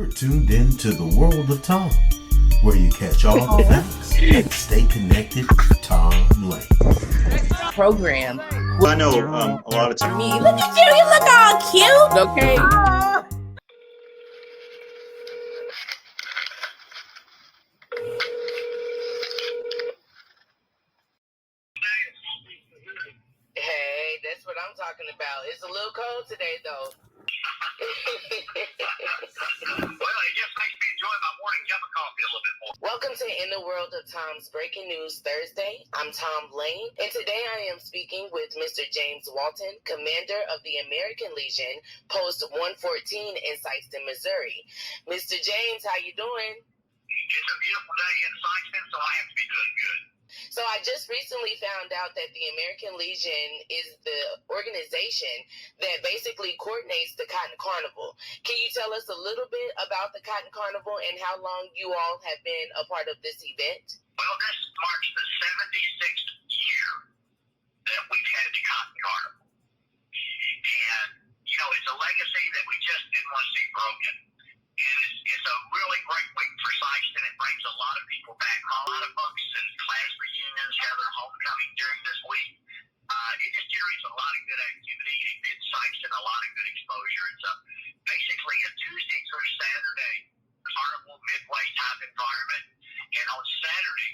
You're tuned in to the world of Tom, where you catch all the facts and stay connected to Tom Lane. Program. I know a lot of times. Me, look at you. You look all cute. Okay. Hey, that's what I'm talking about. It's a little cold today, though. Well, it just makes me enjoy my morning cup of coffee a little bit more. Welcome to In the World of Tom's Breaking News Thursday. I'm Tom Lane, and today I am speaking with Mr. James Walton, commander of the American Legion Post 114 in Sikeston, Missouri. Mr. James, how you doing? It's a beautiful day in Sikeston, so I have to be doing good. So I just recently found out that the American Legion is the organization that basically coordinates the Cotton Carnival. Can you tell us a little bit about the Cotton Carnival and how long you all have been a part of this event? Well, this marks the 76th year that we've had the Cotton Carnival. And, you know, it's a legacy that we just didn't want to see broken. And it's a really great week for Sikeston. It brings a lot of people back home. A lot of folks and class reunions have their homecoming during this week. It just generates a lot of good activity. It gives Sikeston a lot of good exposure. It's basically a Tuesday through Saturday carnival midway type environment. And on Saturday,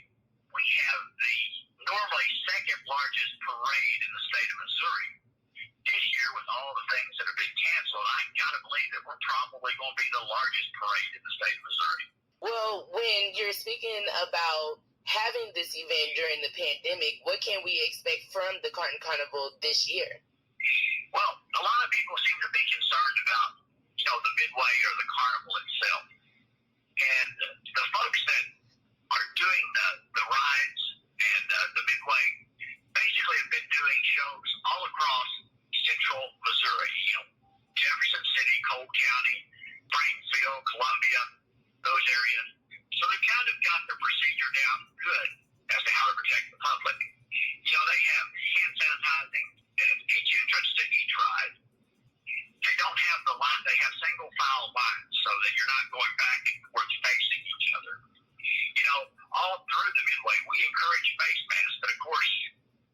we have the normally second largest parade in the state of Missouri. This year, with all the things that have been canceled, I got to believe that we're probably going to be the largest parade in the state of Missouri. Well, when you're speaking about having this event during the pandemic, what can we expect from the Cotton Carnival this year? Well, a lot of people seem to be concerned about, you know, the midway or the carnival itself. And the folks that are doing the rides and the midway basically have been doing shows all across central Missouri, you know, Jefferson City, Cole County, Plainfield, Columbia, those areas. So they've kind of got the procedure down good as to how to protect the public. You know, they have hand sanitizing at each entrance to each ride. They don't have the line, they have single file lines so that you're not going back and forth facing each other. You know, all through the midway, we encourage face masks, but of course,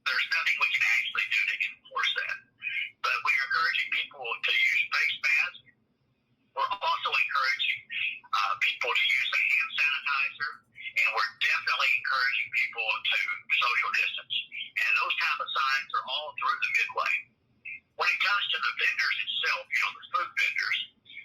there's nothing we can actually do to enforce that. But we're encouraging people to use face masks. We're also encouraging people to use a hand sanitizer, and we're definitely encouraging people to social distance. And those kind of signs are all through the midway. When it comes to the vendors itself, you know, the food vendors,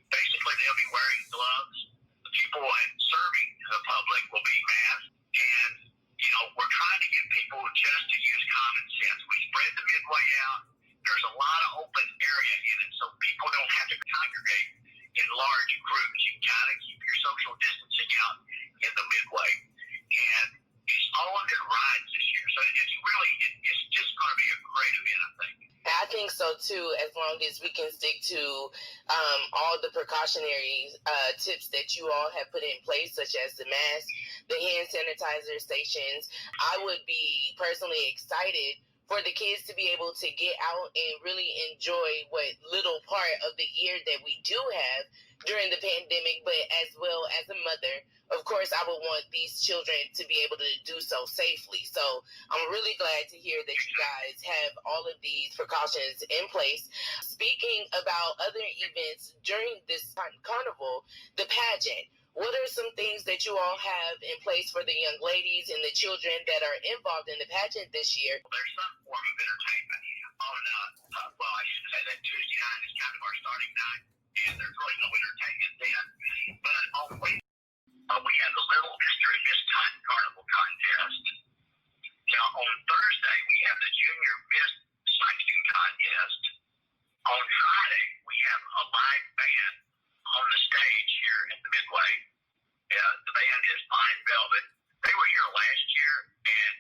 basically they'll be wearing gloves. The people serving the public will be masked. And, you know, we're trying to get people just to use common sense. We spread the midway out. There's a lot of open area in it, so people don't have to congregate in large groups. You gotta keep your social distancing out in the midway. And it's all under rides this year. So it's just going to be a great event, I think. I think so too, as long as we can stick to all the precautionary tips that you all have put in place, such as the mask, the hand sanitizer stations. I would be personally excited for the kids to be able to get out and really enjoy what little part of the year that we do have during the pandemic, but as well as a mother, of course, I would want these children to be able to do so safely. So I'm really glad to hear that you guys have all of these precautions in place. Speaking about other events during this carnival, the pageant. What are some things that you all have in place for the young ladies and the children that are involved in the pageant this year? There's some form of entertainment on, well, I should say that Tuesday night is kind of our starting night, and there's really no entertainment then. But on Wednesday, we have the Little Mr. and Miss Cotton Carnival contest. Now, on Thursday, we have the Junior Miss Sikeston contest. On Friday, we have a live band on the stage here at the midway. The band is Pine Velvet. They were here last year, and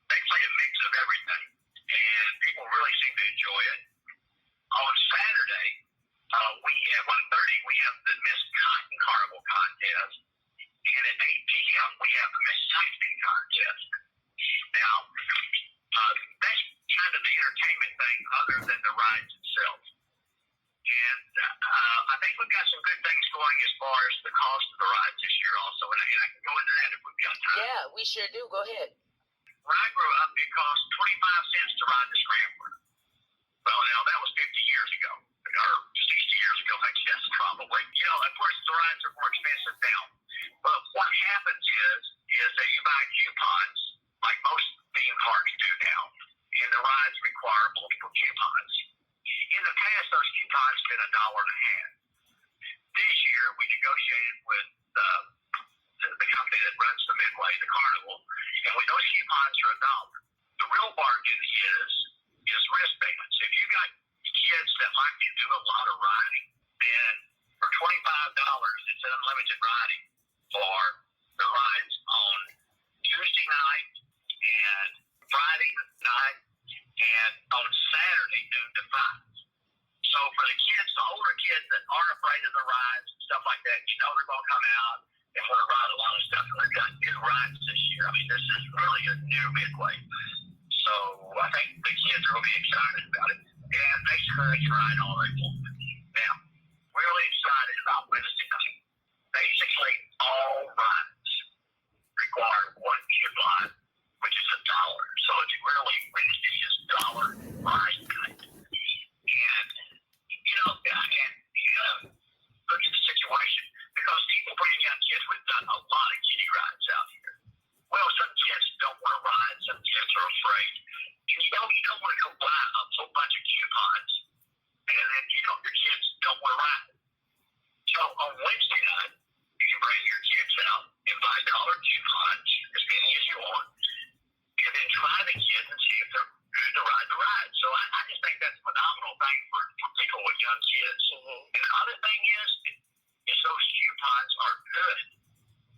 they play a mix of everything, and people really seem to enjoy it. On Saturday, we at 1:30 we have the Miss Cotton cost of the rides this year also, and I can go into that if we've got time. Yeah, we sure do. Go ahead. When I grew up, it cost 25 cents to ride the Scrambler. Well, now that was 50 years ago, or 60 years ago, I guess, probably. Of course, the rides are more expensive now. But what happens is that you buy coupons, like most theme parks do now, and the rides require multiple coupons. In the past, those coupons been $1.50. This year, we negotiated with the company that runs the Midway, the Carnival, and when those coupons are $1, the real bargain is wristbands. If you got kids that like to do a lot of riding, then for $25, it's unlimited riding for the rides on Tuesday night and Friday night and on Saturday noon to 5. So for the kids, the older kids that aren't afraid of the rides and stuff like that, they're going to come out and want to ride a lot of stuff. And they've got new rides this year. I mean, this is really a new Midway. So I think the kids are going to be excited about it. And basically, they can ride all they want. Now, really excited about Wednesday night. Basically, all rides require one coupon, which is $1. So it's really Wednesday is dollar ride night. And, look at the situation. Because people bring young kids, we've done a lot of kiddie rides out here. Well, some kids don't want to ride, some kids are afraid. And you don't want to go buy a whole bunch of coupons, and then, your kids don't want to ride. So on Wednesday night, you can bring your kids out and buy dollar coupons, as many as you want, and then try the kids and see if they're good to ride the ride. So I just think that's a phenomenal thing for people with young kids. Mm-hmm. And the other thing is those coupons are good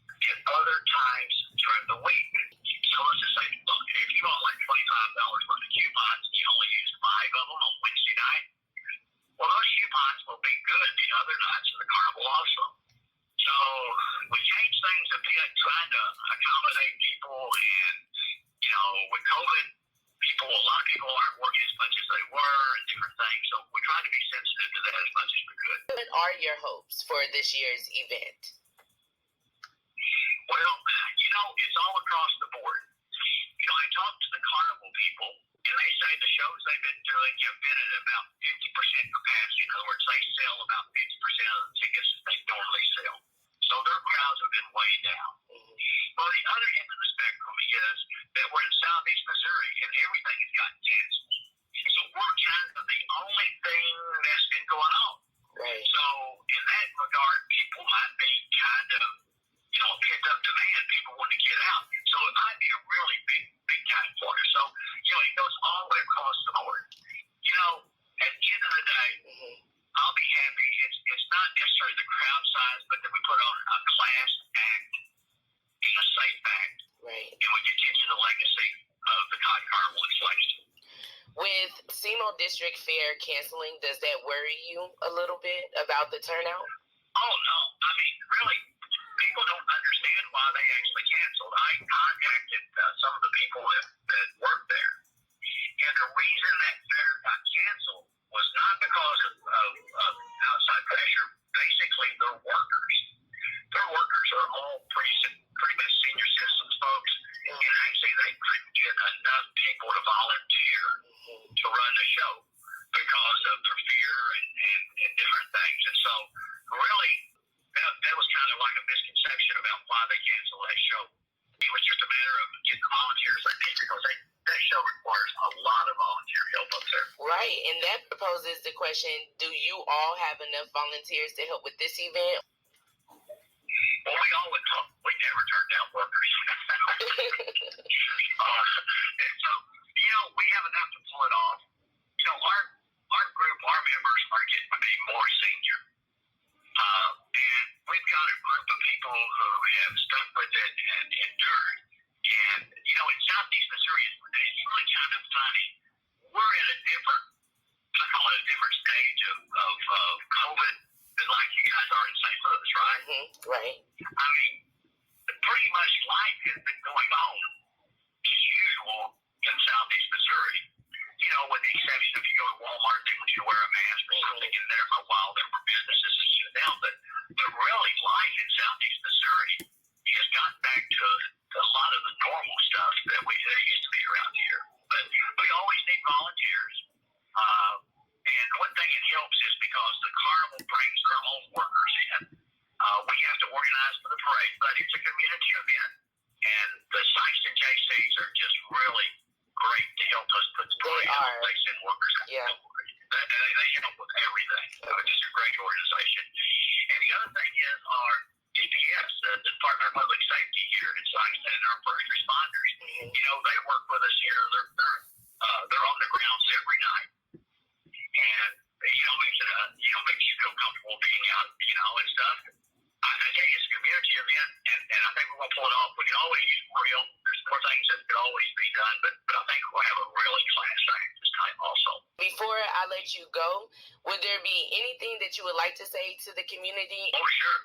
at other times during the week. So let's just say, look, if you want like $25 worth of coupons, you only use 5 of them on Wednesday night, well, those coupons will be good the other nights of the carnival also. So we changed things a bit, trying to accommodate people, and, with COVID, a lot of people aren't working as much as they were and different things, so we try to be sensitive to that as much as we could. What are your hopes for this year's event? Well, it's all across the board. I talked to the carnival people, and they say the shows they've been doing have been at about 50% capacity. In other words, they sell about 50% of the tickets that they normally sell. So their crowds have been way down. Well, the other end of the spectrum is that we're in southeast Missouri, and everything has gotten canceled. So we're kind of the only thing that's been going on. Right. So in that regard, people might be kind of, pent up demand. People want to get out. So it might be a really big time for us. So, it goes all the way across the board. At the end of the day, I'll be happy. It's not necessarily the crowd size, but that we put on a class act and a safe act. Right. And we continue the legacy of the Cotton Carnival in Sikeston. With SEMO District Fair canceling, does that worry you a little bit about the turnout? Oh, no. I mean, really, people don't understand why they actually canceled. I contacted some of the people that work there. And the reason that fair got canceled was not because of outside pressure. Basically, their workers are all pretty much senior citizens folks. And actually, they couldn't get enough people to volunteer to run the show because of their fear and different things. And so, really, that was kind of like a misconception about why they canceled that show. It was just a matter of getting volunteers, I think, because that show requires a lot of volunteer help up there. Right, and that poses the question, do you all have enough volunteers to help with this event? Well, we never turned down workers. And so, we have enough to pull it off. Our group, our members are getting to be more senior. And we've got a group of people who have stuck with it and endured. And, in southeast Missouri, it's really kind of funny. We're at a different stage of COVID than like you guys are in St. Louis, right? Mm-hmm. Right. I mean, pretty much life has been going on as usual in southeast Missouri. with the exception if you go to Walmart, they want you to wear a mask or something in there for a while. There were businesses that shut down, but really life in Southeast Missouri has gotten back to a lot of the normal stuff that there used to be around here. But we always need volunteers. And one thing it helps is because the carnival brings their own workers in. We have to organize for the parade, but it's a community event. And the Sikeston JCs are just really great to help us put the parade on. They send workers out. Yeah. They help with everything. It's just a great organization. And the other thing is our DPS, the Department of Public Safety here in Sikeston, and our first responders. They work with us here. They're on the grounds every night. And makes you feel comfortable being out, and stuff. I tell you, it's a community event, and I think we're going to pull it off. We can always use more help. There's more things that could always be done, but I think we'll have a really class act this time also. Before I let you go, would there be anything that you would like to say to the community? Oh, sure.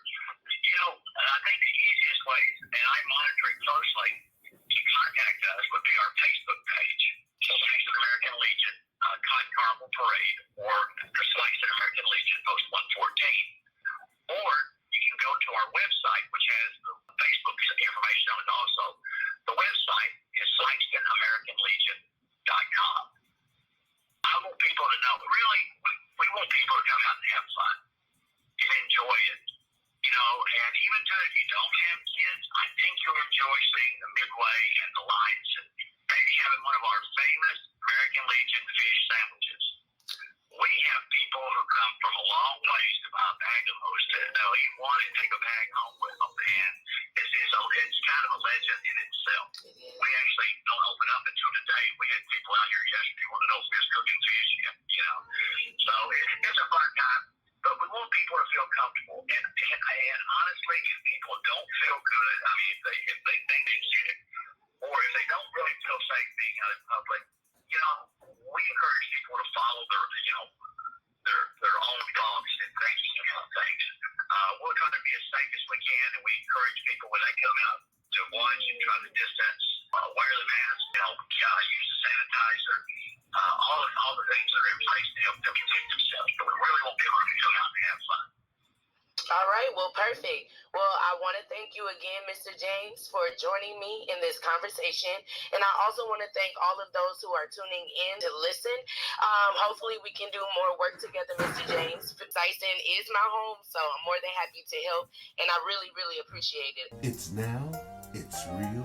I think the easiest way, and I monitor it closely, to contact us would be our Facebook page, Sikeston American Legion, Cotton Carnival Parade, or the Sikeston American Legion Post 114. Or you can go to our website, which has the Facebook information on it also. The website is SikestonAmericanLegion.com. I want people to know, really, we want people to come out and have fun and enjoy it. And even if you don't have kids, I think you'll enjoy seeing the midway and the lights and maybe having one of our famous American Legion fish sandwiches. We have people who come from a long ways to buy a bag of those that they'll eat one and take a bag home with them. And it's kind of a legend in itself. We actually don't open up until today. We had people out here yesterday wanting to know if we was cooking fish yet, So it's a fun time. But we want people to feel comfortable. And honestly, if people don't feel good, if they think they've seen it, or if they don't really feel safe being out in public, we encourage people to follow their own thoughts and thinking about things. We're trying to be as safe as we can, and we encourage people when they come out to watch and try to distance, wear the mask, use the sanitizer, all the things that are in place to help them protect themselves. But we really want people to come out and have fun. All right, well, perfect. Well, I want to thank you again, Mr. James, for joining me in this conversation. And I also want to thank all of those who are tuning in to listen. Hopefully we can do more work together, Mr. James. Sikeston is my home, so I'm more than happy to help. And I really, really appreciate it. It's now, it's real.